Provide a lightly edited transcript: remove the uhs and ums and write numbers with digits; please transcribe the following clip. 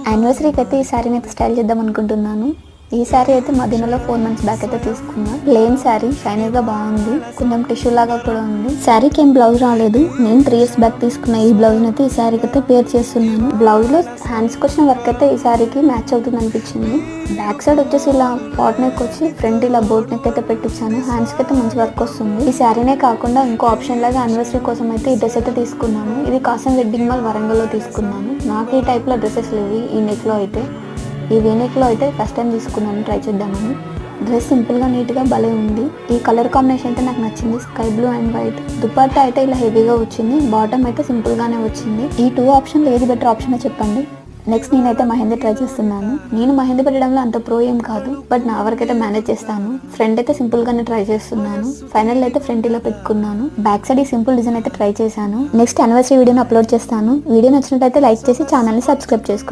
యానివర్సరీకి అయితే ఈ శారీని అయితే స్టైల్ చేద్దాం అనుకుంటున్నాను. ఈ శారీ అయితే మదీనాలో 4 months బ్యాక్ అయితే తీసుకున్నా. ప్లెయిన్ శారీ, షైనీగా గా బాగుంది, కొంచెం టిష్యూ లాగా కూడా ఉంది. శారీకి ఏం బ్లౌజ్ రాలేదు. నేను 3 years బ్యాక్ తీసుకున్న ఈ బ్లౌజ్ అయితే ఈ శారీకి అయితే పేర్ చేస్తున్నాను. బ్లౌజ్ లో హ్యాండ్స్ కి వచ్చిన వర్క్ అయితే ఈ శారీకి మ్యాచ్ అవుతుంది అనిపించింది. బ్యాక్ సైడ్ వచ్చేసి ఇలా పాట్ నెక్ వచ్చి ఫ్రంట్ ఇలా బోట్ నెక్ అయితే పెట్టించాను. హ్యాండ్స్ కి అయితే మంచి వర్క్ వస్తుంది. ఈ శారీనే కాకుండా ఇంకో ఆప్షన్ లాగా యానివర్సరీ కోసం అయితే ఈ డ్రెస్ అయితే తీసుకున్నాను. ఇది కాసం వెడ్డింగ్ మాల్ వరంగల్ లో తీసుకున్నాను. నాకు ఈ టైప్ లో డ్రెస్సెస్ లేవు. ఈ నెక్ లో అయితే, ఈ వీనెక్లో అయితే ఫస్ట్ టైం తీసుకున్నాను ట్రై చేద్దామని. డ్రెస్ సింపుల్గా నీట్గా భలే ఉంది. ఈ కలర్ కాంబినేషన్ అయితే నాకు నచ్చింది, sky blue and white. Dupatta అయితే ఇలా హెవీగా వచ్చింది, బాటమ్ అయితే సింపుల్గానే వచ్చింది. ఈ 2 ఆప్షన్లు ఏది బెటర్ ఆప్షన్ చెప్పండి. నెక్స్ట్ నేనైతే మెహందీ ట్రై చేస్తున్నాను. నేను మెహందీ పెట్టడంలో అంత ప్రో ఏం కాదు, బట్ నా వరకు అయితే మేనేజ్ చేస్తాను. ఫ్రంట్ అయితే సింపుల్ గానే ట్రై చేస్తున్నాను. ఫైనల్ అయితే ఫ్రంట్ ఇలా పెట్టుకున్నాను. బ్యాక్ సైడ్ ఈ సింపుల్ డిజైన్ అయితే ట్రై చేశాను. నెక్స్ట్ యానివర్సరీ వీడియోని అప్లోడ్ చేస్తాను. వీడియో నచ్చినట్లయితే లైక్ చేసి ఛానల్ ని సబ్స్క్రైబ్ చేసుకోండి.